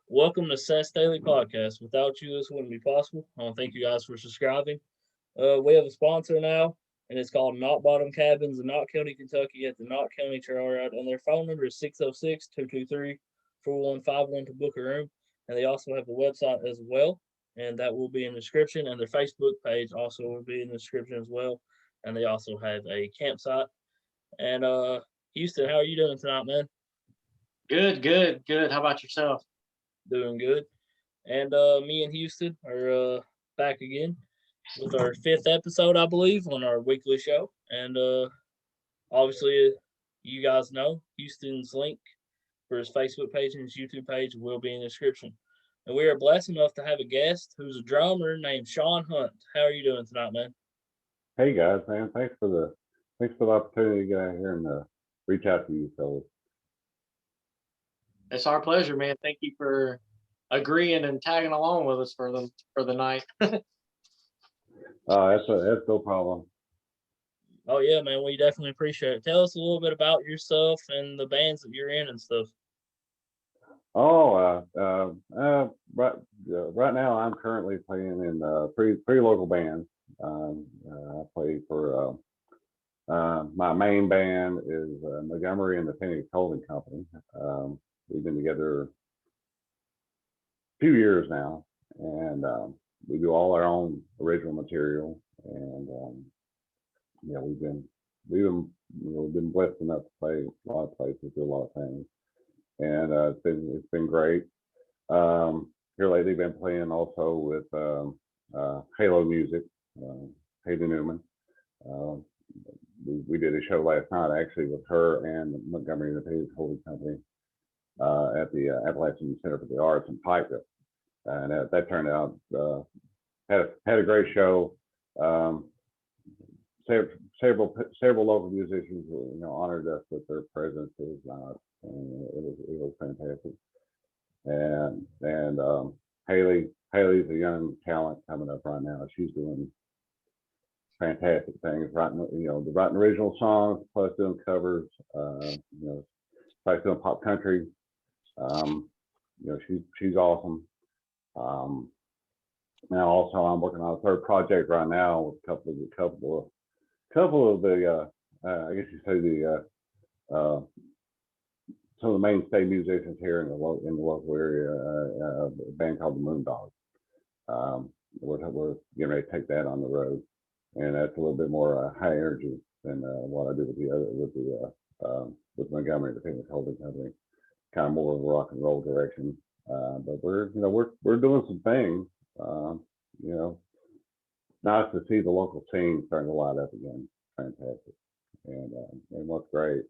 Welcome to Seth's Daily Podcast. Without you, this wouldn't be possible. I want to thank you guys for subscribing. We have a sponsor now, and it's called Knott Bottom Cabins in Knott County, Kentucky, at the Knott County Trail Route. And their phone number is 606-223-4151 to book a room. And they also have a website as well, and that will be in the description. And their Facebook page also will be in the description as well. And they also have a campsite. And Houston, how are you doing tonight, man? Good. How about yourself? Doing good. And me and Houston are back again with our fifth episode, I believe, on our weekly show. And obviously, you guys know Houston's link for his Facebook page and his YouTube page will be in the description. And we are blessed enough to have a guest who's a drummer named Shawn Hunt. How are you doing tonight, man? Hey guys, man, thanks for the opportunity to get out here and reach out to you fellas. It's our pleasure, man. Thank you for agreeing and tagging along with us for the night. That's no problem. Oh yeah, man, we definitely appreciate it. Tell us a little bit about yourself and the bands that you're in and stuff. Right now I'm currently playing in three local bands. I play for my main band is Montgomery and the Phoenix Holding Company. We've been together a few years now, and we do all our own original material. And yeah, we've been blessed enough to play a lot of places, do a lot of things, and it's been great. Here lately, been playing also with Halo Music, Hayden Newman. Uh, we did a show last night actually with her and Montgomery and the Phoenix Holding Company at the Appalachian Center for the Arts in Pikeville, and that turned out had a great show. Several local musicians, honored us with their presences, and it was fantastic. And Haley's a young talent coming up right now. She's doing fantastic things, writing original songs plus doing covers. Plus doing pop country. She's awesome. Now also I'm working on a third project right now with a couple of the I guess you say the some of the mainstay musicians here in the local area, a band called the Moondogs. We're getting ready to take that on the road, and that's a little bit more high energy than what I do with Montgomery, the Phoenix Holding Company. Kind of more of a rock and roll direction, but we're doing some things. Nice to see the local scene starting to light up again. Fantastic, and what's great,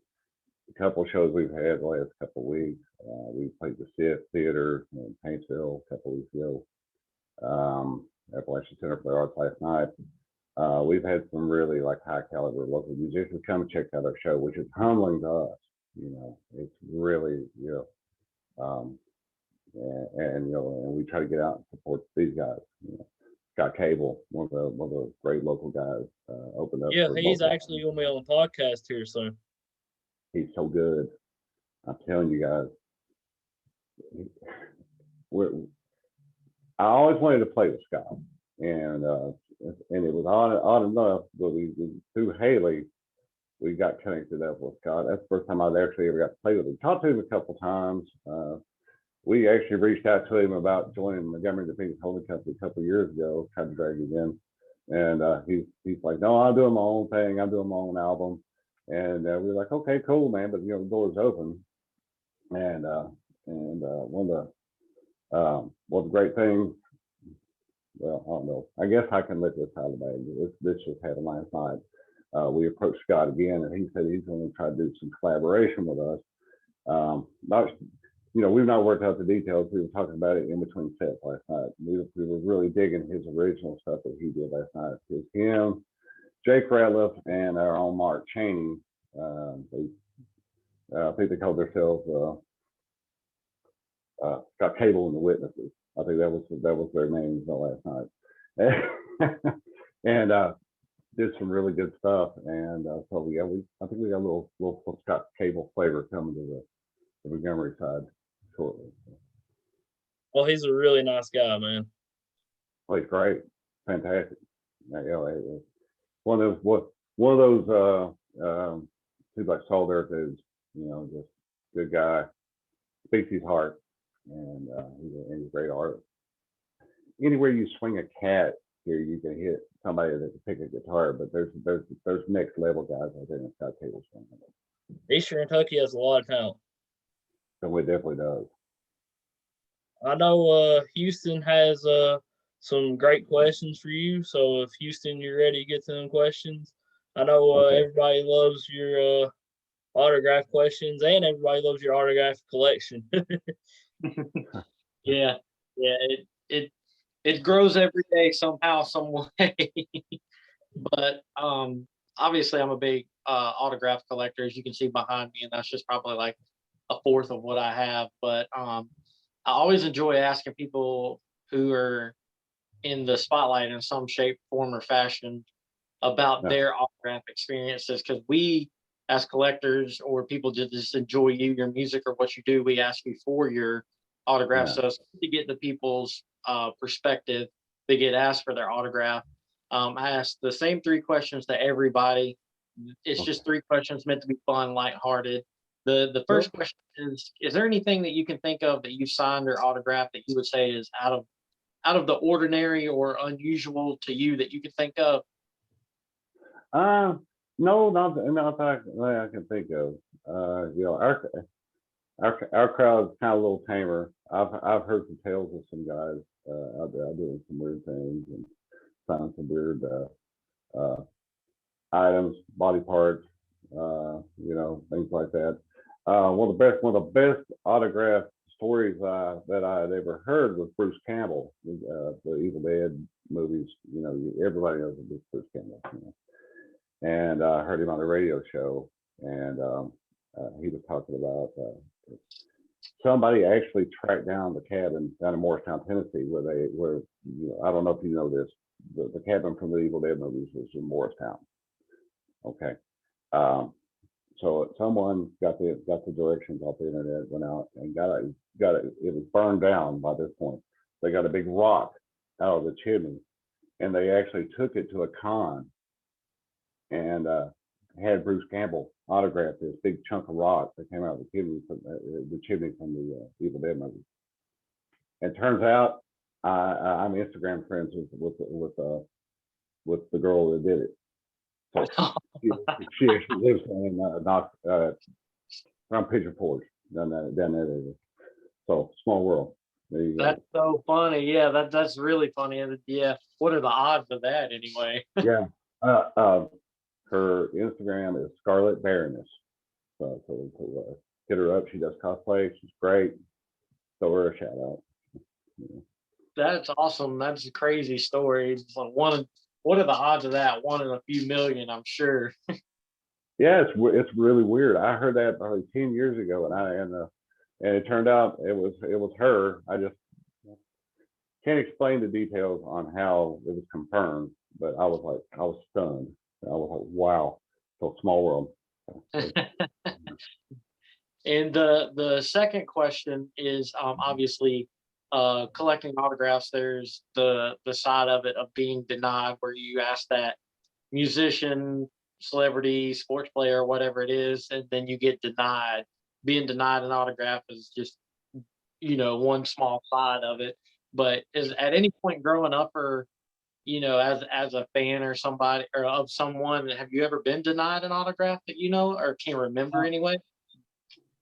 a couple of shows we've had the last couple of weeks. We played the Sith Theater in Paintsville a couple of weeks ago. Appalachian Center for the Arts last night. We've had some really high caliber local musicians come and check out our show, which is humbling to us. It's really, and we try to get out and support these guys. Scott Cable, one of the great local guys, opened up. Yeah, he's actually going to be on the podcast here soon. He's so good. I'm telling you guys. I always wanted to play with Scott, and it was odd enough, but we through Haley, we got connected up with Scott. That's the first time I've actually ever got to play with him. Talked to him a couple times. We actually reached out to him about joining Montgomery the Phoenix Holding Company a couple of years ago, tried to drag him in. And he's like, no, I'm doing my own thing. I'm doing my own album. And we were like, okay, cool, man. But, the door's open. And one of the great things, well, I don't know. I guess I can let this out of the bag. This just had a nice night. We approached Scott again, and he said he's going to try to do some collaboration with us. We've not worked out the details. We were talking about it in between sets last night. We were really digging his original stuff that he did last night. Because him, Jake Ratliff, and our own Mark Cheney, I think they called themselves Scott Cable and the Witnesses. I think that was their names last night. And did some really good stuff. And so I think we got a little Scott Cable flavor coming to the Montgomery side shortly. Oh, he's a really nice guy, man. Oh, he's great, fantastic. One of those two like soul there dudes. Just good guy, speaks his heart, and he's a great artist. Anywhere you swing a cat here, you can hit somebody that can pick a guitar. But there's next level guys out there in Scott Cable swinging. Eastern Kentucky has a lot of talent. So it definitely does. I know Houston has some great questions for you. So if Houston, you're ready to get to them questions. I know everybody loves your autograph questions, and everybody loves your autograph collection. Yeah, it grows every day somehow, some way. But obviously, I'm a big autograph collector, as you can see behind me, and that's just probably like a fourth of what I have. But I always enjoy asking people who are in the spotlight in some shape, form, or fashion about their autograph experiences, because we, as collectors or people just enjoy you, your music, or what you do, we ask you for your autograph. So it's to get the people's perspective, they get asked for their autograph. I asked the same three questions to everybody. It's just three questions meant to be fun, lighthearted. The first question is there anything that you can think of that you signed or autographed that you would say is out of the ordinary or unusual to you that you could think of? No, not that I can think of. Our crowd is kind of a little tamer. I've heard some tales of some guys out there doing some weird things and finding some weird items, body parts, things like that. One of the best autograph stories that I had ever heard was Bruce Campbell, the Evil Dead movies. Everybody knows Bruce Campbell. And I heard him on a radio show, and he was talking about somebody actually tracked down the cabin down in Morristown, Tennessee, where I don't know if you know this, the cabin from the Evil Dead movies was in Morristown. Okay, so someone got the directions off the internet, went out and got it. It was burned down by this point. They got a big rock out of the chimney, and they actually took it to a con and had Bruce Campbell autograph this big chunk of rock that came out of the chimney from the Evil Dead movie. And turns out I'm Instagram friends with the girl that did it. So she actually lives around Pigeon Forge down that area. So small world. There you go. That's so funny. Yeah, that's really funny. And yeah, what are the odds of that anyway? Yeah. Her Instagram is Scarlet Baroness. So hit her up. She does cosplay. She's great. Throw her a shout out. Yeah. That's awesome. That's a crazy story. It's like what are the odds of that? One in a few million, I'm sure. Yeah, it's really weird. I heard that probably 10 years ago, and it turned out it was her. I just can't explain the details on how it was confirmed, but I was stunned. I was like, wow, so small world. And the second question is obviously collecting autographs. There's the side of it of being denied, where you ask that musician, celebrity, sports player, whatever it is, and then you get denied. Being denied an autograph is just one small side of it. But is at any point growing up, or as a fan or somebody or of someone, have you ever been denied an autograph that or can remember anyway?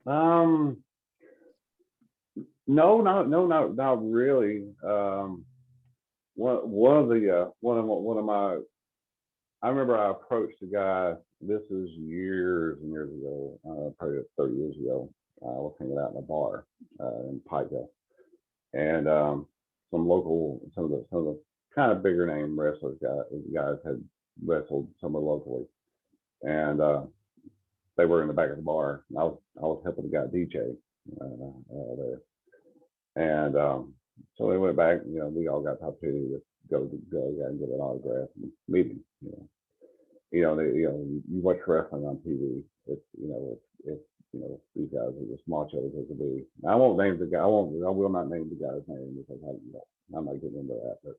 No, not really. One of my, I remember I approached a guy. This is years and years ago, probably 30 years ago. I was hanging out in a bar in Pikeville, and some of the kind of bigger name wrestlers guys had wrestled somewhere locally, and they were in the back of the bar. And I was helping the guy DJ there, and so they went back. We all got the opportunity to go and get an autograph and meet him. You watch wrestling on TV. It's these guys are just machos as a be. I won't name the guy. I will not name the guy's name because I'm not getting into that. But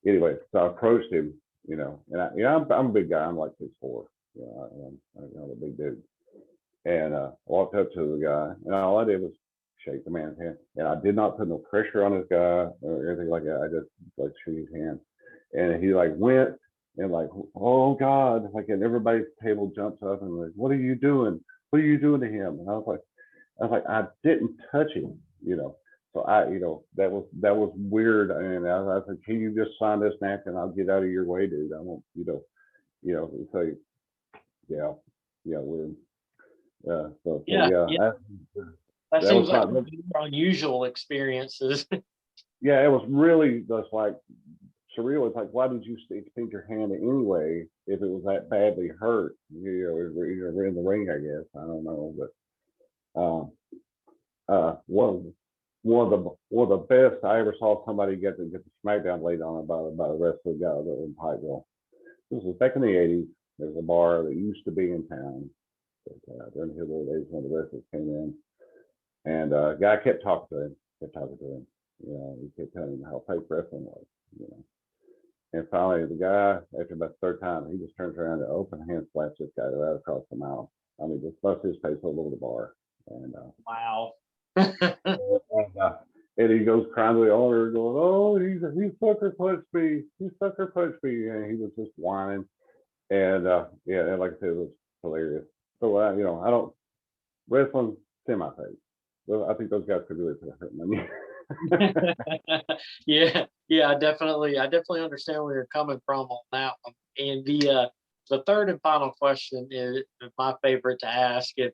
anyway, so I approached him, and I'm a big guy. I'm like 6'4". I'm a big dude. And walked up to the guy, and all I did was shake the man's hand. And I did not put no pressure on this guy or anything like that. I just like shook his hand. And he like went and like, oh God, like, and everybody's table jumps up and like, what are you doing? What are you doing to him? And I was like, I didn't touch him, So that was weird. And I said, can you just sign this napkin? I'll get out of your way, dude. I won't, so yeah, we're so Yeah. That that seems was like not, unusual experiences. yeah, it was really just like surreal. It's like, why did you extend your hand anyway if it was that badly hurt? We're in the ring, I guess. I don't know, but one of the best I ever saw somebody get the smackdown laid on by the rest of the guy that was in Pikeville. This was back in the '80s. There's a bar that used to be in town. During the Hillbilly days when the wrestlers came in, and a guy kept talking to him. He kept telling him how fake wrestling was. And finally, the guy, after about the third time, he just turns around and open hand slaps this guy right across the mouth. I mean, just bust his face all over the bar. And Wow. and he goes crying to the owner, going, "Oh, he sucker punched me. He sucker punched me." And he was just whining. And and like I said, it was hilarious. So I don't wrestling semi-fake. Well, I think those guys could really put a hurt on me. Yeah, I definitely understand where you're coming from on that one. And the third and final question is my favorite to ask. If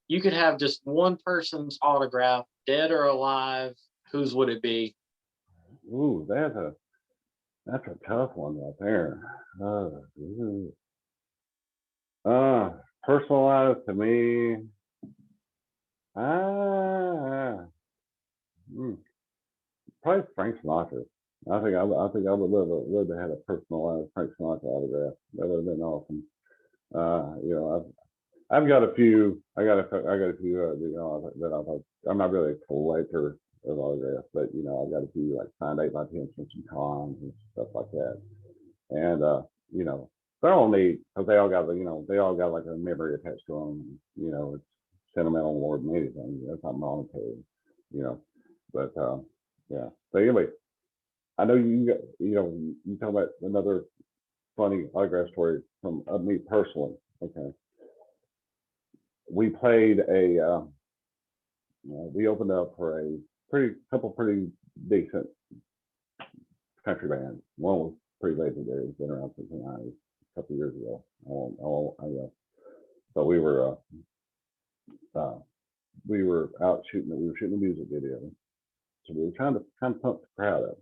you could have just one person's autograph, dead or alive, whose would it be? Ooh, that's a tough one right there. Personalized to me, probably Frank Sinatra. I would love to have a personalized Frank Sinatra autograph. That would have been awesome. I've got a few. I got a few. That I'm not really a collector of autographs, but I've got a few like signed 8x10s from some cons and stuff like that. And they're all neat because they all got like a memory attached to them. It's sentimental more than anything. It's not monetary. But yeah. So anyway, I know you talk about another funny autograph story from me personally. Okay, we played we opened up for a couple pretty decent country bands. One was pretty legendary. It's been around since the '90s, a couple of years ago. So we were out shooting. We were shooting a music video. So we were trying to pump the crowd up.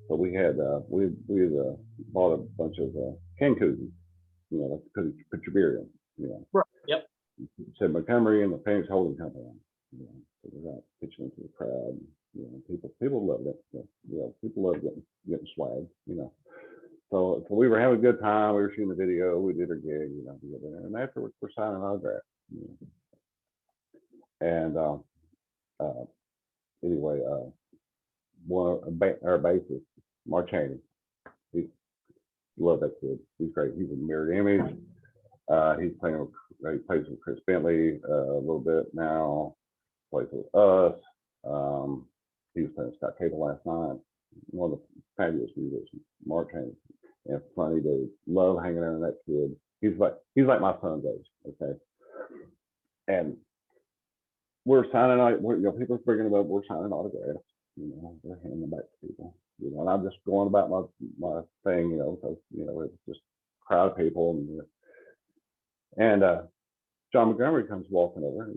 So we had bought a bunch of can koozies, like put your beer in. Right. Yep. Said Montgomery and the Famous Holding Company. So we got pitching into the crowd. People loved it. People loved getting swag. So we were having a good time. We were shooting the video. We did our gig. And afterwards we're signing autographs. And anyway, our bassist, Mark Chaney, he loved that kid. He's great. He's a mirrored image. He plays with Chris Bentley a little bit now. Plays with us. He was playing Scott Cable last night. One of the fabulous musicians, Mark Chaney, and funny dude. Love hanging out with that kid. He's like my son's age. Okay, and we're signing people are bringing them up. We're signing autographs. They're handing them back to people. And I'm just going about my thing. Because it's just a crowd of people. And John Montgomery comes walking over.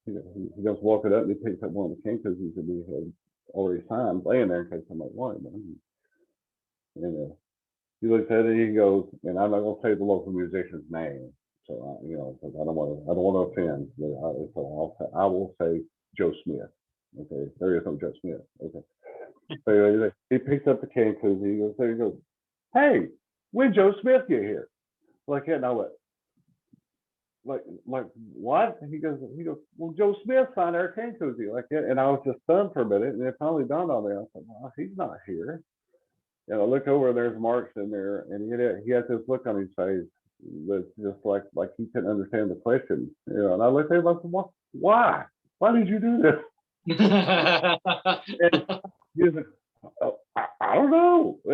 He goes walking up and he picks up one of the can koozies that we had already signed, laying there in case somebody wanted one. And he looks at it and he goes, and I'm not going to say the local musician's name, so because I don't want to offend. So I will say Joe Smith. Okay, there is no Joe Smith. Okay, so he picks up the can koozie. He goes, "Hey, when Joe Smith get here?" Like, yeah, now what? like what? He goes, well, Joe Smith signed our can koozie, like yeah. And I was just stunned for a minute, and it finally dawned on me. I thought, well, he's not here. And I look over, there's Mark in there, and he has this look on his face that's just like he couldn't understand the question, And I looked at him, I said, why? Why did you do this? And he was like, oh, I don't know. So,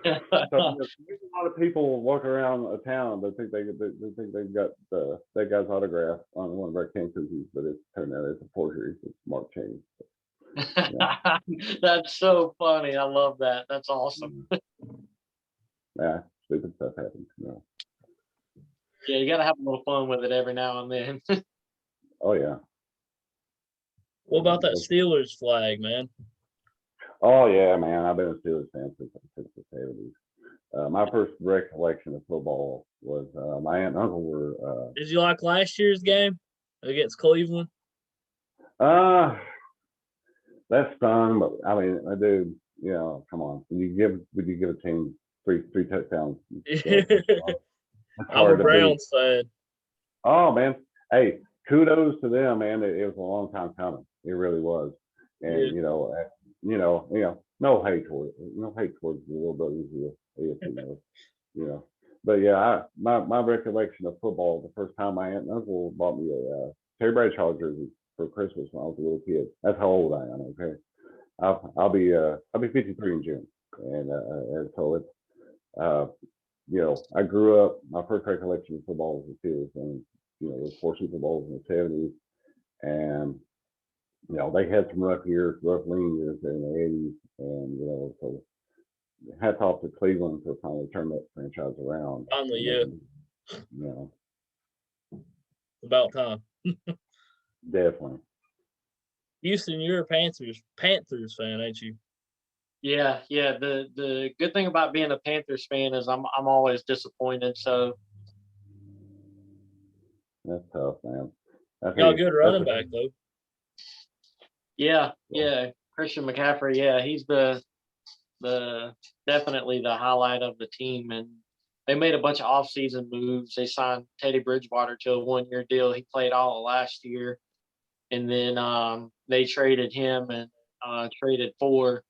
there's a lot of people walk around a town that think they've got that guy's autograph on one of our can koozies, but it's turned out it's a forgery. It's Mark Cheney. Yeah. That's so funny. I love that. That's awesome. Yeah, stupid stuff happens. Yeah, you got to have a little fun with it every now and then. Oh yeah. What about that Steelers flag, man? Oh yeah, man. I've been a Steelers fan since the 70s. My first recollection of football was my aunt and uncle were. Did you like last year's game against Cleveland? That's fun, but I mean, I do. Come on. Would you give a team three touchdowns? I'm a Browns fan. Oh man, hey, kudos to them, man. It was a long time coming. It really was, and no hate towards the little brothers of the AFC, But yeah, my recollection of football, the first time my aunt and uncle bought me a Terry Bradshaw jersey for Christmas when I was a little kid. That's how old I am. Okay, I'll be 53 in June, and so it's I grew up. My first recollection of football was the Steelers, and those 4 Super Bowls in the 70s, and they had some rough lean years there in the 80s, and so hats off to Cleveland for finally turning that franchise around. Finally, yeah. About time. Definitely. Houston, you're a Panthers fan, ain't you? Yeah. The good thing about being a Panthers fan is I'm always disappointed. So that's tough, man. Got a good running back though. Yeah. Christian McCaffrey. Yeah, he's the definitely the highlight of the team, and they made a bunch of off-season moves. They signed Teddy Bridgewater to a 1-year deal. He played all of last year, and then they traded him and traded for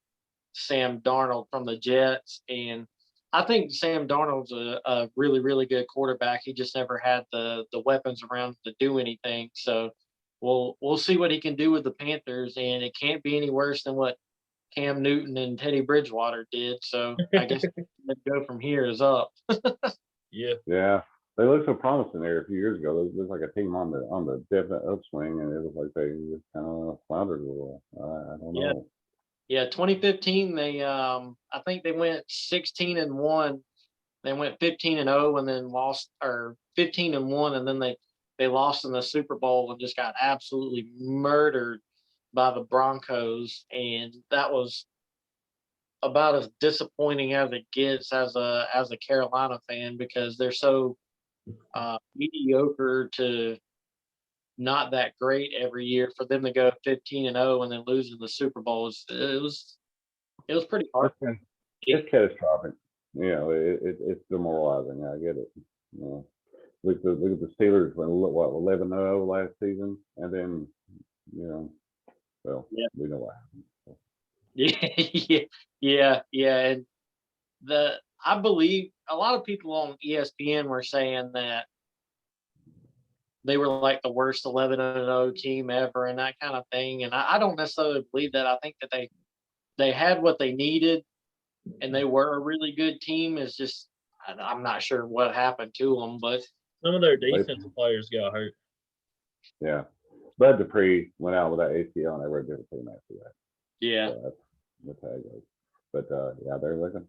Sam Darnold from the Jets. And I think Sam Darnold's a really, really good quarterback. He just never had the weapons around to do anything. So we'll see what he can do with the Panthers, and it can't be any worse than what Cam Newton and Teddy Bridgewater did. So I guess the go from here is up. Yeah. Yeah. They looked so promising there a few years ago. They looked like a team on the definite upswing, and it was like they just kind of floundered a little. I don't know. Yeah, 2015 they I think they went 16-1. They went 15-0 and then lost, or 15-1, and then they lost in the Super Bowl and just got absolutely murdered by the Broncos, and that was about as disappointing as it gets as a Carolina fan, because they're so mediocre to not that great every year. For them to go 15-0 and then losing the Super Bowl, it was pretty hard. It's catastrophic. It's demoralizing. I get it. Look at the Steelers went 11-0 last season, and then we know what happened. Yeah, and I believe a lot of people on ESPN were saying that they were like the worst 11-0 team ever and that kind of thing, and I don't necessarily believe that. I think that they had what they needed, and they were a really good team. It's just I'm not sure what happened to them, but some of their defensive players got hurt. Yeah, Bud Dupree went out with that ACL, and they were a different team after that. Yeah, so that's how it goes. But they're looking.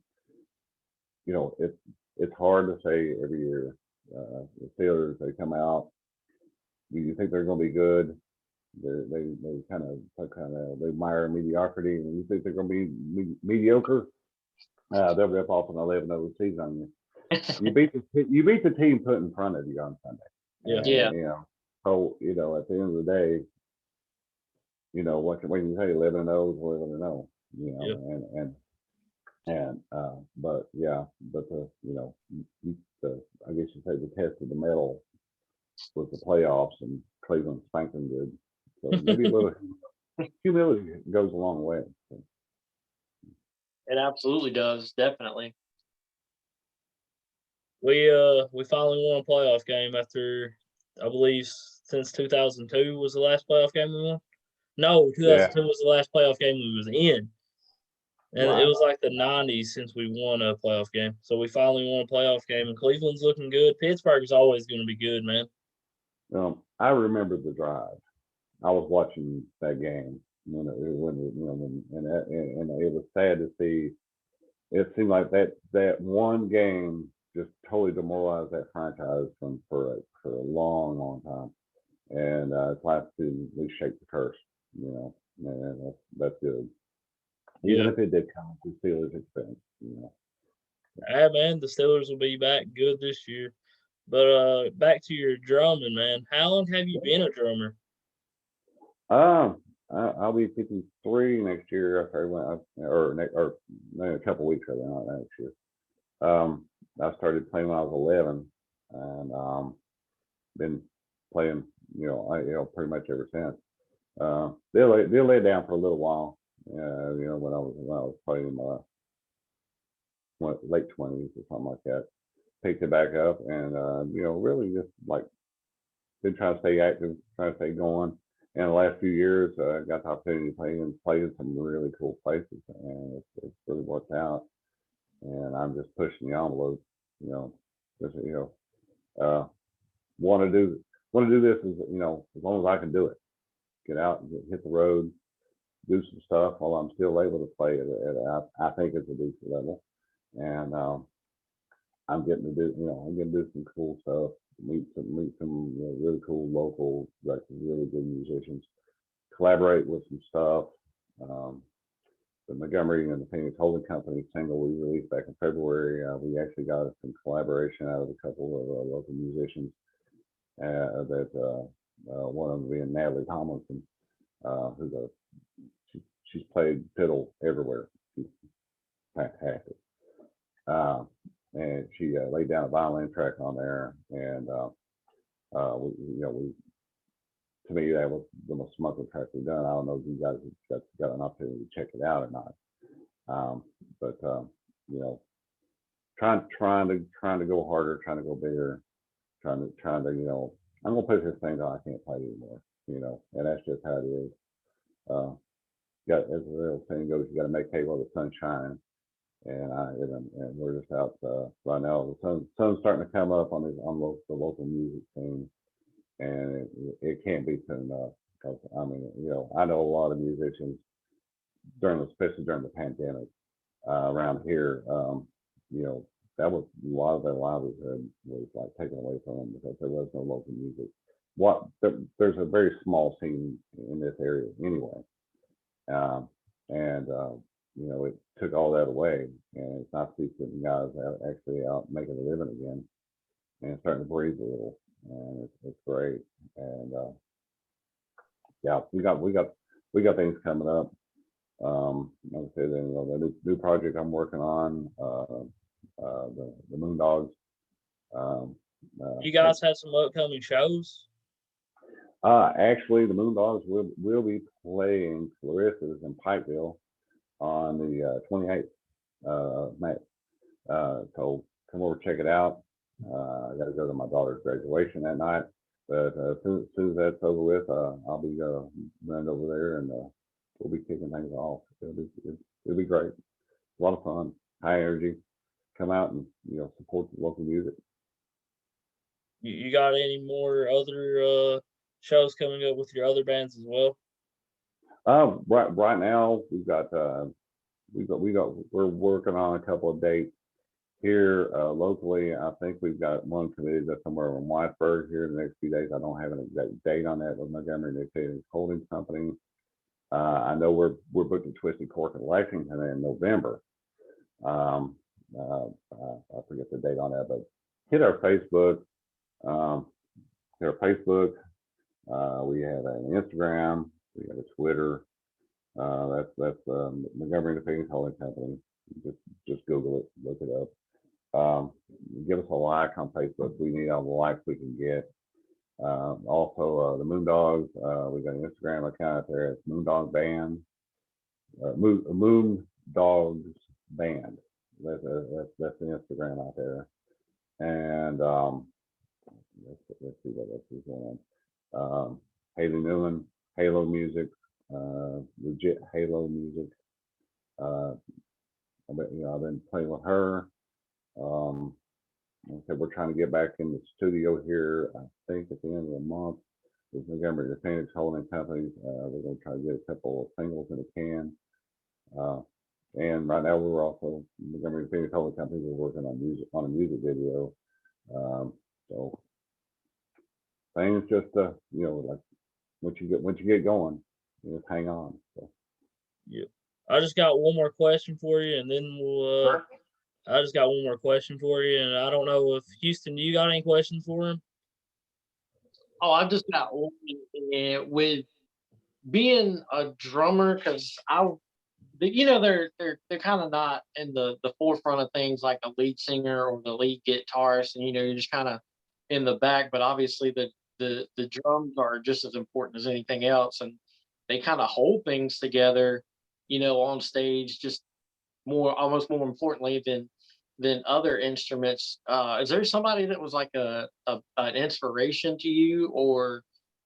It's hard to say every year. The Steelers, they come out. You think they're going to be good? They kind of admire mediocrity, and you think they're going to be mediocre. They'll rip off an 11-0 season on you. You beat the team put in front of you on Sunday. Yeah. So at the end of the day, what when you say 11-0 is 11-0. And And but yeah, but I guess you say the test of the metal was the playoffs, and Cleveland spanked them good. So maybe a little humility goes a long way. So. It absolutely does, definitely. We finally won a playoff game after, I believe, since 2002 was the last playoff game we won. No, Yeah, 2002 was the last playoff game we was in. And it right. was like the 90s since we won a playoff game. So we finally won a playoff game, and Cleveland's looking good. Pittsburgh's always going to be good, man. I remember the drive. I was watching that game and it was sad to see. It seemed like that one game just totally demoralized that franchise for a long time. And it's nice to at least shake the curse. And that's good. Even Yeah. if it did come to Steelers' expense. Yeah, man, the Steelers will be back good this year. But back to your drumming, man. How long have you been a drummer? I'll be 53 next year. After I went, or maybe a couple weeks ago, not next year. I started playing when I was 11, and been playing, pretty much ever since. They lay down for a little while, when I was playing in my late 20s or something like that. Picked it back up, and really just like been trying to stay active, trying to stay going. And the last few years, I got the opportunity to play in some really cool places, and it's really worked out. And I'm just pushing the envelope, just want to do this as long as I can do it. Get out and hit the road, do some stuff while I'm still able to play I think it's a decent level, and I'm getting to do some cool stuff, meet some really cool local, like really good musicians, collaborate with some stuff. Um, the Montgomery and the Phoenix Holding Company single we released back in February, we actually got some collaboration out of a couple of local musicians. One of them being Natalie Tomlinson, who's she's played fiddle everywhere. She's fantastic. Uh, and she laid down a violin track on there, and we to me that was the most smuggler track we've done. I don't know if you guys got an opportunity to check it out or not, but trying to go harder, trying to go bigger, trying to I'm gonna push this thing till I can't play anymore, and that's just how it is. Uh, Got as the real saying goes, you got to make hay while the sun's shining. And we're just out right now. The sun's starting to come up on the local music scene, and it can't be soon enough. Because I know a lot of musicians especially during the pandemic around here. That was a lot of their livelihood was like taken away from them because there was no local music. There's a very small scene in this area anyway, and it took all that away, and it's nice to see some guys actually out making a living again and starting to breathe a little, and it's great. And yeah, we got things coming up. Like I said, the new project I'm working on, the Moondogs. You guys have some upcoming shows? Actually, the Moondogs will be playing Clarissa's in Pikeville on the 28th May. So come over, check it out. I got to go to my daughter's graduation that night, but as soon as that's over with, I'll be running over there, and we'll be kicking things off. It'll be great. A lot of fun, high energy. Come out and support the local music. You got any more other shows coming up with your other bands as well? Right now we're working on a couple of dates here locally. I think we've got one committed that's somewhere in Whitesburg here in the next few days. I don't have an exact date on that with Montgomery and Phoenix Holding Company. I know we're booked at Twisted Cork in Lexington in November. I forget the date on that, but hit our Facebook. We have an Instagram, we have a Twitter. That's Montgomery and Phoenix Holding Company. Just Google it, look it up. Give us a like on Facebook. We need all the likes we can get. Also, the Moondogs. We got an Instagram account out there. It's Moondog Band. Moon Dogs Band. That's the Instagram out there. And let's see what else is going on. Haley Newman, Halo Music, legit Halo Music. I've been playing with her. Like I said, we're trying to get back in the studio here. I think at the end of the month with Montgomery the Phoenix Holding Company. We're going to try to get a couple of singles in a can. And right now we're also Montgomery the Phoenix Holding Company. We're working on a music video. So things just like once you get going, you just hang on. So. Yep. I just got one more question for you, and then we'll. Sure. I just got one more question for you, and I don't know if Houston, you got any questions for him? Oh, I've just got one with being a drummer, because they're kind of not in the forefront of things like a lead singer or the lead guitarist, and you're just kind of in the back. But obviously the drums are just as important as anything else, and they kind of hold things together, on stage, just almost more importantly than other instruments. Is there somebody that was like an inspiration to you, or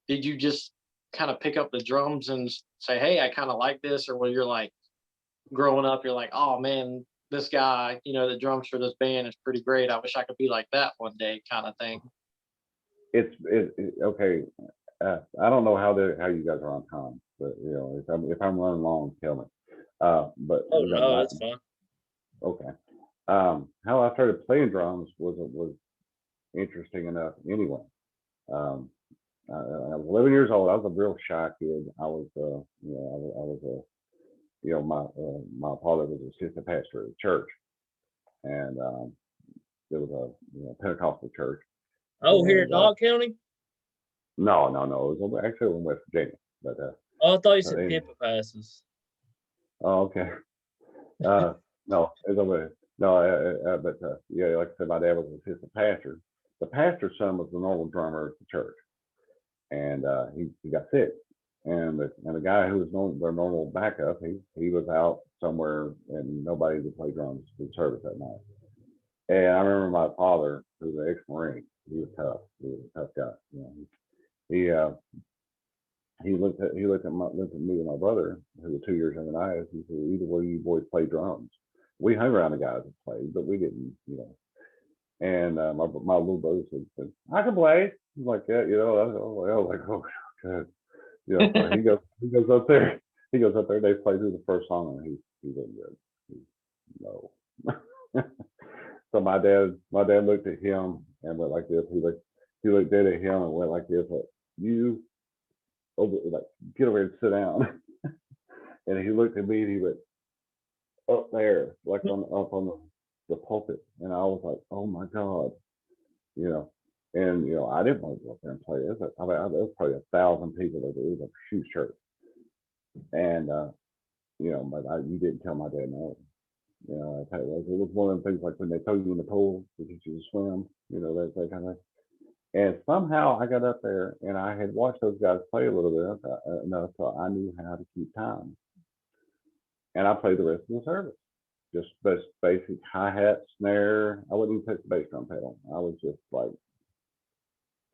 did you just kind of pick up the drums and say, hey, I kind of like this? Or where you're like, growing up, you're like, oh man, this guy, the drums for this band is pretty great. I wish I could be like that one day, kind of thing. It's okay. I don't know how you guys are on time, but if I'm running long, tell me. But Oh no, it's fine. Okay. How I started playing drums was interesting enough. Anyway, I was 11 years old. I was a real shy kid. I was, my father was assistant pastor at the church, and it was a Pentecostal church. Oh, here in Knox County? No. It was actually in West Virginia. But I thought you said HIPAA passes. Oh, okay. No, it's over. No, but like I said, my dad was an assistant pastor. The pastor's son was the normal drummer at the church, and he got sick. And the guy who was their normal backup, he was out somewhere, and nobody to play drums for service that night. And I remember my father, who was an ex-Marine. He was tough. He was a tough guy. He looked at me and my brother, who was 2 years younger than I. He said, "Either way, you boys play drums." We hung around the guys that played, but we didn't. And my little brother said, "I can play." He's like that, I was like, "Oh, good." So he goes up there. He goes up there. They play through the first song, and he didn't good. No. So my dad looked at him and went like this. He looked dead at him and went like this. Like, you get over here and sit down. And he looked at me and he went up there, like up on the pulpit. And I was like, oh my God, And I didn't want to go up there and play. There was probably 1,000 people there. It was a huge church. And but you didn't tell my dad no. I tell you, it was one of them things like when they throw you in the pool to teach you to swim, that kind of thing. And somehow I got up there and I had watched those guys play a little bit enough so I knew how to keep time. And I played the rest of the service. Just basic hi-hat, snare. I wouldn't even touch the bass drum pedal. I was just like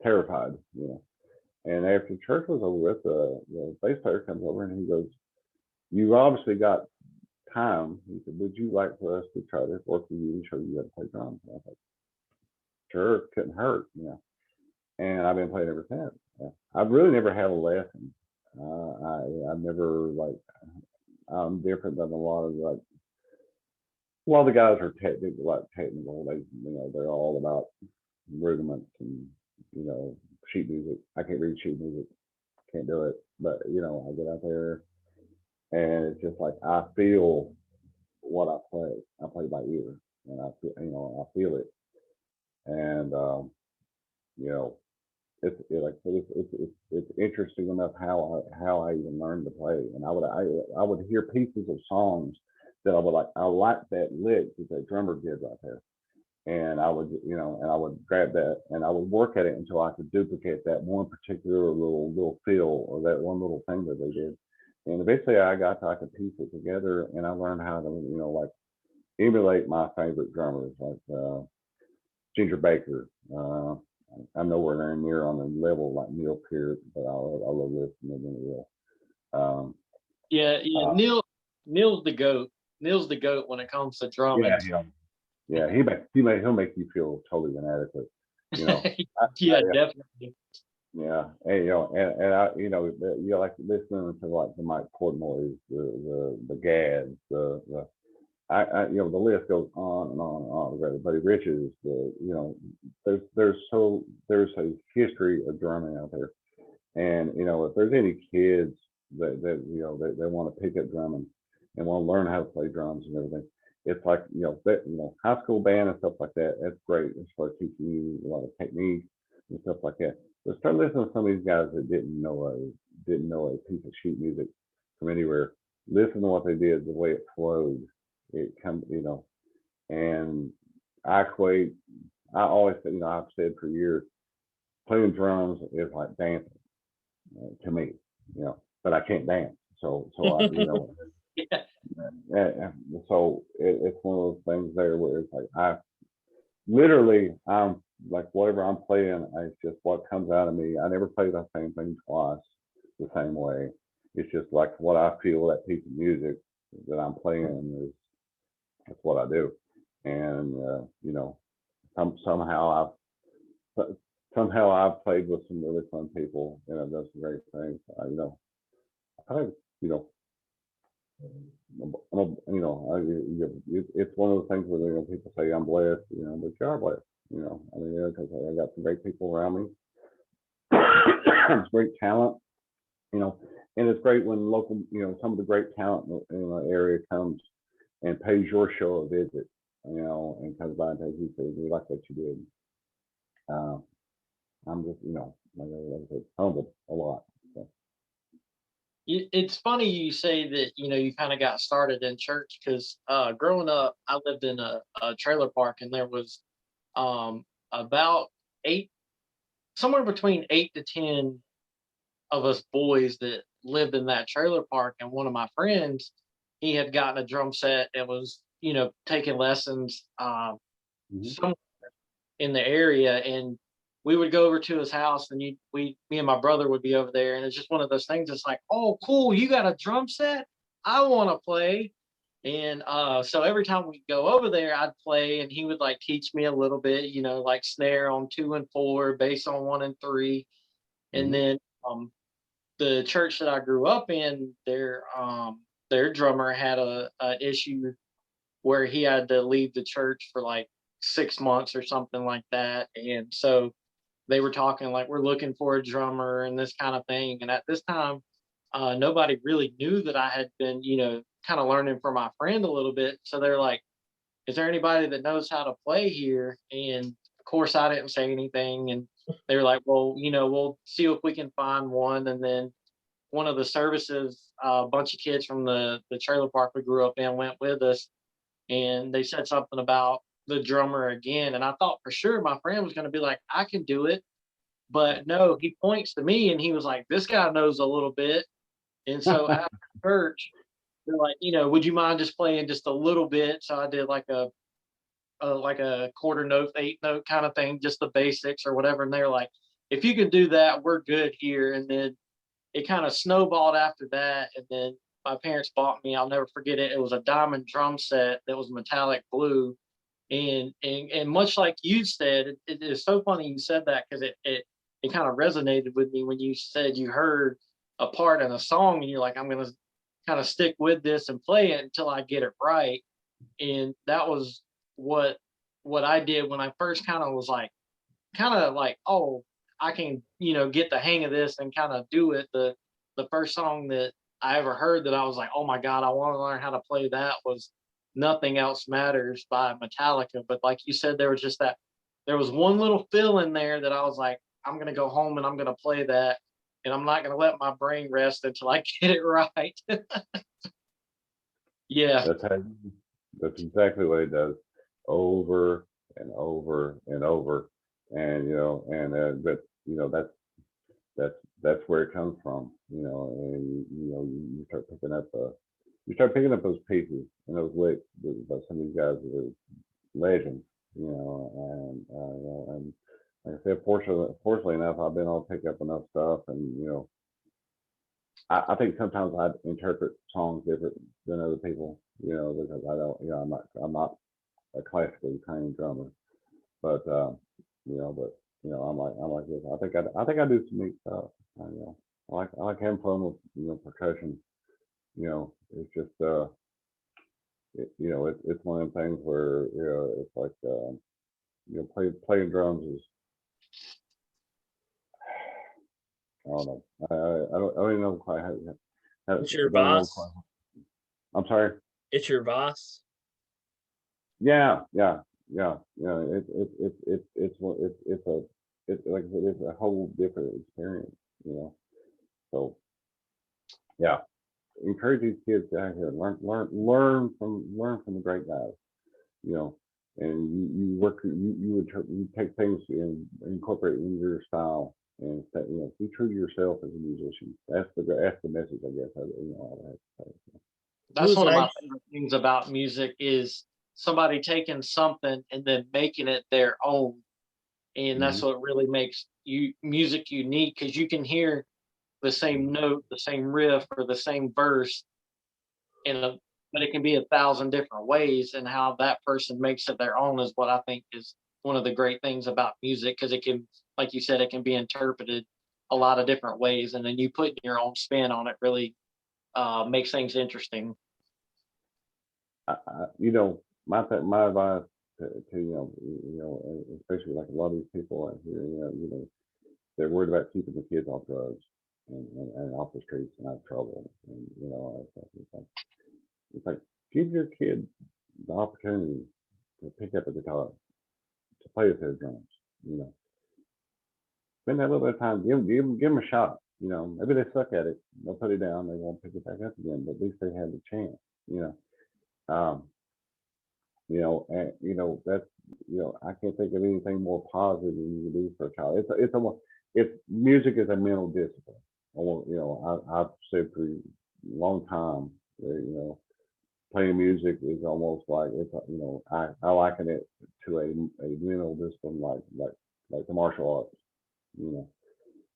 terrified. And after church was over with, the bass player comes over and he goes, "You obviously got time." He said, "Would you like for us to try to work with you and show you how to play drums?" And I was like, "Sure, couldn't hurt." And I've been playing ever since. I've really never had a lesson. I've never I'm different than a lot of the guys are technical. They're all about rudiments and sheet music. I can't read sheet music, can't do it. But I get out there and it's just like I feel what I play. I play by ear, and I feel it. And it's interesting enough how I even learned to play, and I would hear pieces of songs that I like that lick that the drummer did right there, and I would and I would grab that and I would work at it until I could duplicate that one particular little feel or that one little thing that they did, and eventually I could piece it together, and I learned how to like emulate my favorite drummers like Ginger Baker. I'm nowhere near on the level like Neil Peart, but I love listening to Neil. Um, Yeah, uh, Neil's the goat. Neil's the goat when it comes to drumming. yeah, yeah, he'll make you feel totally inadequate. You know, Yeah, definitely. yeah, and and I you like listening to like the Mike Portnoy's, the Gads, the the list goes on and on and on. Everybody Riches, there's a history of drumming out there, and if there's any kids that want to pick up drumming and want to learn how to play drums and everything, it's like high school band and stuff like that. That's great as far as teaching you a lot of techniques and stuff like that. But start listening to some of these guys that didn't know a piece of sheet music from anywhere. Listen to what they did, the way it flowed. It comes, and I equate. I always, I've said for years, playing drums is like dancing to me, but I can't dance. So Yeah. so it's one of those things there where it's like I'm like whatever I'm playing, it's just what comes out of me. I never play the same thing twice the same way. It's just like what I feel that piece of music that I'm playing is that's what I do, and somehow I've played with some really fun people and I've done some great things. I you know it's one of the things where people say I'm blessed, but you are blessed, because I got some great people around me. It's great talent, you know, and it's great when local, some of the great talent in the area comes and pays your show a visit, and comes by and tells you, we like what you did. Uh, I'm just, like I said, humbled a lot. So. It's funny you say that you kind of got started in church because growing up I lived in a trailer park and there was about eight somewhere between 8 to 10 of us boys that lived in that trailer park, and one of my friends, he had gotten a drum set and was taking lessons Mm-hmm. somewhere in the area, and we would go over to his house, and me and my brother would be over there, and it's just one of those things. It's like, oh, cool, you got a drum set? I want to play. And so every time we go over there, I'd play, and he would like teach me a little bit, like snare on 2 and 4, bass on 1 and 3, and Mm-hmm. then the church that I grew up in, their drummer had a issue where he had to leave the church for like 6 months or something like that, and so they were talking like we're looking for a drummer and this kind of thing. And at this time, nobody really knew that I had been, kind of learning from my friend a little bit. So they're like, is there anybody that knows how to play here? And of course, I didn't say anything. And they were like, well, we'll see if we can find one. And then one of the services, a bunch of kids from the trailer park we grew up in went with us. And they said something about the drummer again. And I thought for sure my friend was going to be like, I can do it. But no, he points to me and he was like, this guy knows a little bit. And so after church, they're like, would you mind just playing just a little bit? So I did like a quarter note, 8 note kind of thing, just the basics or whatever. And they're like, if you can do that, we're good here. And then it kind of snowballed after that. And then my parents bought me, I'll never forget it. It was a diamond drum set that was metallic blue. And much like you said, it is so funny you said that because it kind of resonated with me when you said you heard a part in a song and you're like, I'm going to kind of stick with this and play it until I get it right. And that was what I did when I first kind of was like, oh, I can, get the hang of this and kind of do it. The first song that I ever heard that I was like, oh my God, I want to learn how to play that was Nothing Else Matters by Metallica. But like you said, there was one little fill in there that I was like, I'm gonna go home and I'm gonna play that, and I'm not gonna let my brain rest until I get it right. Yeah. That's exactly what it does, over and over and over, and but that's that's where it comes from, and you start picking up those pieces and those licks by some of these guys that are legends, and like I said, fortunately enough, I've been able to pick up enough stuff, and I think sometimes I interpret songs different than other people, because I don't, I'm not a classically trained drummer, but I'm like this. I think I do some neat stuff. I like having fun with percussion. It's just it's one of them things where it's like playing drums is, I don't know. I don't even know quite how It's your I don't know vice. quite. I'm sorry. It's your vice. Yeah, yeah, yeah, yeah. It's like I said, it's a whole different experience, So yeah, encourage these kids to out here and learn from the great guys, you know, and you take things and incorporate it in your style, and be true to yourself as a musician. That's the message, I guess. I have to say. That's Who's one of my actually favorite things about music is somebody taking something and then making it their own. And that's Mhm. what really makes music unique, because you can hear the same note, the same riff, or the same verse in a but it can be 1,000 different ways, and how that person makes it their own is what I think is one of the great things about music, because it can, like you said, it can be interpreted a lot of different ways, and then you put your own spin on it really makes things interesting. My advice to especially like a lot of these people out here, they're worried about keeping the kids off drugs and off the streets and out of trouble, and it's like give your kid the opportunity to pick up a guitar, to play with his drums, you know, spend that little bit of time, give them a shot. Maybe they suck at it, they'll put it down, they won't pick it back up again, but at least they have the chance, you know. Um, and that's I can't think of anything more positive than you can do for a child. It's almost it's music is a mental discipline. I've said for a long time that, playing music is almost like I liken it to a mental discipline, like the martial arts. You know,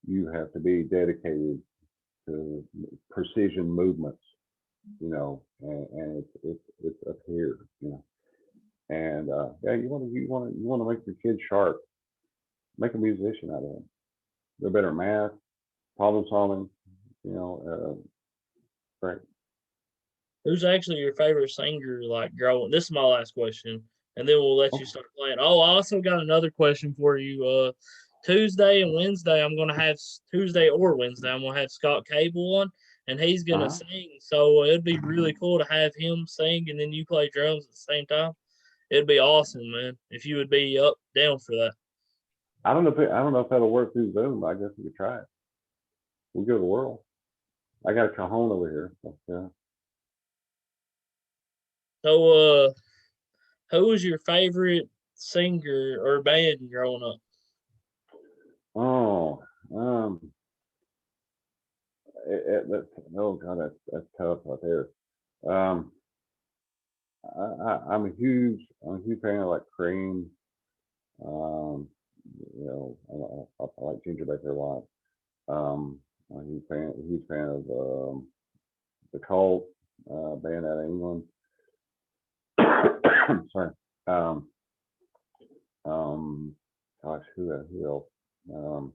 you have to be dedicated to precision movements. And it's up here. And yeah, you want to make your kids sharp. Make a musician out of them. They're better at math, problem solving. Great. who's actually your favorite singer like growing? This is my last question, and then we'll let you Oh, start playing. Oh, I also got another question for you. Tuesday and Wednesday, I'm gonna have Tuesday or Wednesday, I'm gonna have Scott Cable on, and he's gonna uh-huh. sing. So it'd be really cool to have him sing, and then you play drums at the same time. It'd be awesome, man. If you would be up down for that. I don't know if that'll work through Zoom, but I guess we could try it. We'll give it a whirl. I got a cajon over here. So, yeah. So who was your favorite singer or band growing up? Oh, that's, oh God, that's tough right there. Um, I'm a huge fan of like Cream. Um, I like Ginger Baker a lot. I'm a huge fan of the Cult, band out of England. Sorry. Um, um, Gosh, who else? Um,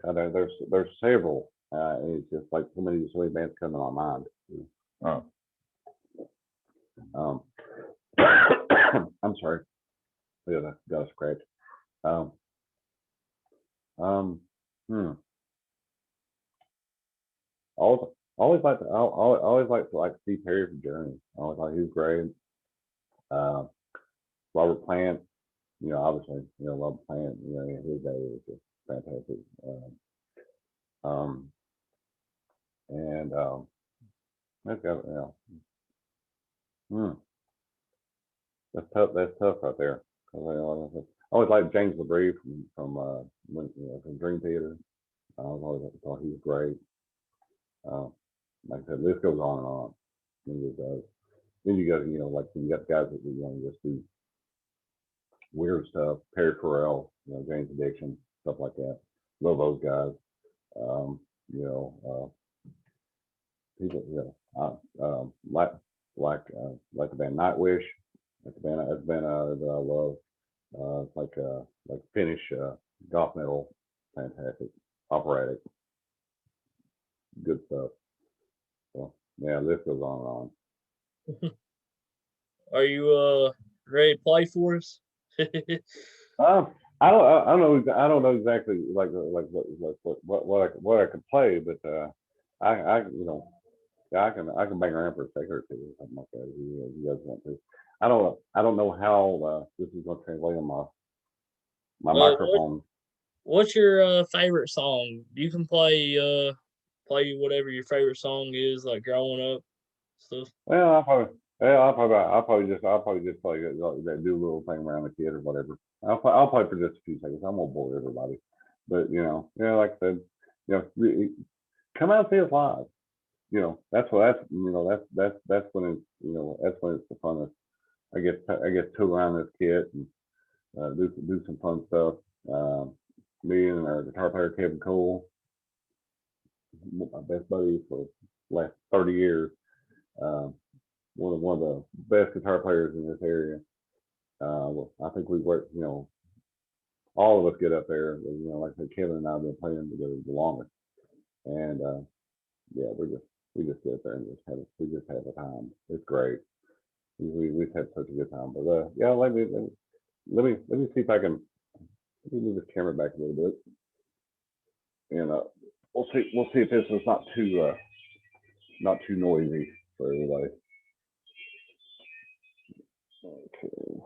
God, there's several. It's just like so many bands come to my mind. Oh. Um, I'm sorry. Got a scratch. Um, um, hmm. Always like Steve Perry from Journey. I always thought he was great. Uh, Robert Plant, obviously, love playing. His day was just fantastic. Um, and that's got, hmm, that's tough. That's tough right there. 'Cause I always liked James LeBrie from Dream Theater. I always thought he was great. Like I said, list goes on and on. It just does. Then you got, like you got guys that just do weird stuff. Perry Farrell, James Addiction, stuff like that. Love those guys. Um, you know, people, like the band Nightwish. That's a band that I love. It's like Finnish goth metal, fantastic, operatic, good stuff. So yeah, list goes on and on. Are you ready to play for us? I don't know exactly like what I could play, but I yeah, I can bang around for a second or two or something like that if you guys want to. I don't know how this is going to translate on my What microphone. what's your favorite song? You can play whatever your favorite song is, like growing up stuff. Well, I'll probably just play that do a little thing around the kid or whatever. I'll play for just a few seconds. I won't bore everybody, but like I said, come out and see us live. That's when it's the funnest. I get to around this kid and do some fun stuff. Me and our guitar player Kevin Cole, my best buddy for the last 30 years. One of the best guitar players in this area. I think we work. All of us get up there. Like I said, Kevin and I have been playing together the longest, and yeah, we just get up there and we just have a time. It's great. We've had such a good time. But yeah, let me see if I can let me move this camera back a little bit, and we'll see if this is not too noisy for everybody. Okay.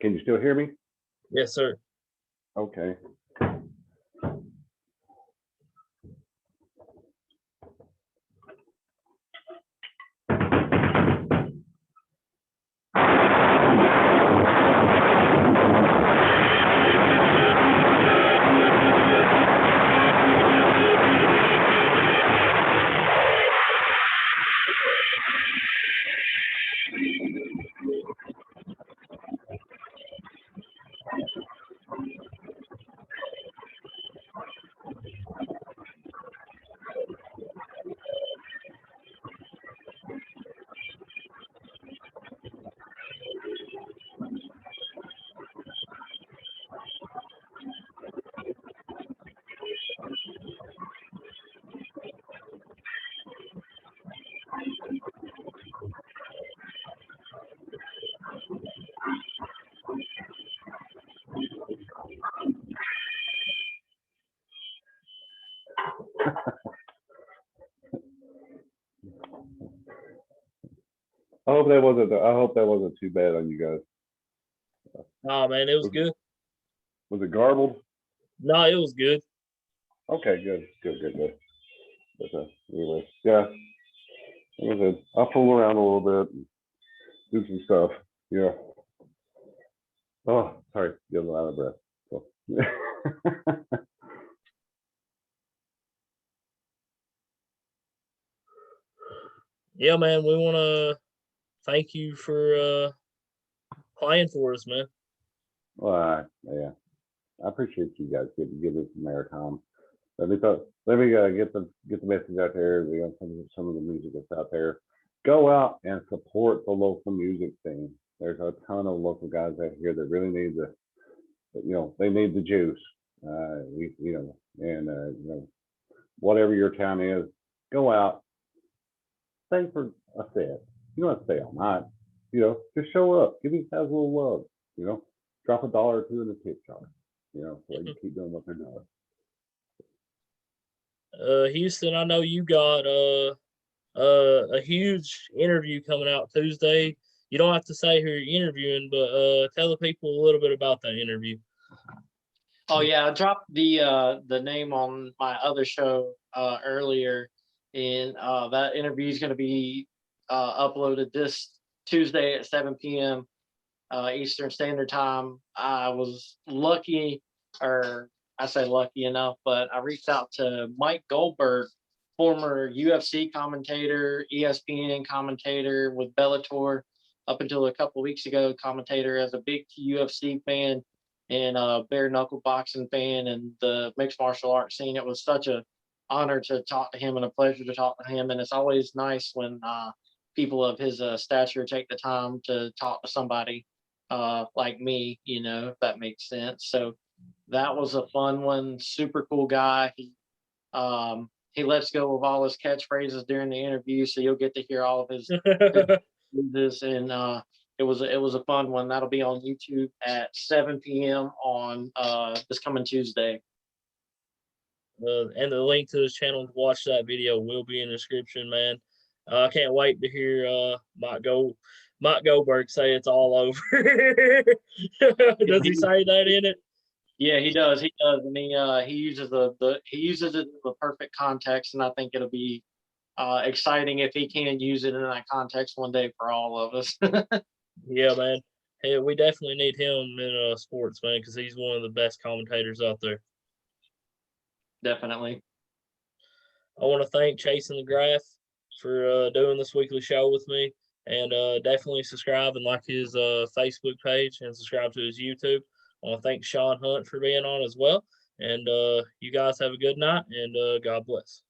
Can you still hear me? Yes, sir. Okay. I hope that wasn't too bad on you guys. Oh man, it was good. Was it garbled? No, it was good. Okay, good. But anyway, yeah, like I said, I'll fool around a little bit, and do some stuff. Yeah. Oh, sorry, get a little out of breath. So. Yeah, man, we want to thank you for playing for us, man. Well, yeah, I appreciate you guys giving some airtime. Let me get the message out there. Some of the music that's out there. Go out and support the local music scene. There's a ton of local guys out here that really need they need the juice. Whatever your town is, go out, stay for a set. You don't have to stay all night. Just show up. Give these guys a little love. Drop $1 or $2 in the tip jar. So they can keep doing what they're doing. Houston, I know you got a huge interview coming out Tuesday. You don't have to say who you're interviewing, but tell the people a little bit about that interview. Oh yeah, I dropped the name on my other show earlier, and that interview is going to be uploaded this Tuesday at 7 p.m. Eastern Standard Time. I was lucky, or I say lucky enough, but I reached out to Mike Goldberg, former UFC commentator, ESPN commentator with Bellator, up until a couple of weeks ago, commentator as a big UFC fan and a bare knuckle boxing fan and the mixed martial arts scene. It was such a honor to talk to him and a pleasure to talk to him. And it's always nice when people of his stature take the time to talk to somebody like me, if that makes sense. So that was a fun one. Super cool guy. He lets go of all his catchphrases during the interview, so you'll get to hear all of his this, and it was a fun one. That'll be on YouTube at 7 p.m. on this coming Tuesday. And the link to his channel to watch that video will be in the description, man. I can't wait to hear Mike Goldberg say it's all over. Does he say that in it? Yeah, he does. He does, and he uses he uses it in the perfect context, and I think it'll be exciting if he can use it in that context one day for all of us. Yeah, man. Hey, we definitely need him in sports, man, because he's one of the best commentators out there. Definitely. I want to thank Chasing the Graph for doing this weekly show with me, and definitely subscribe and like his Facebook page and subscribe to his YouTube. I want to thank Shawn Hunt for being on as well. And you guys have a good night, and God bless.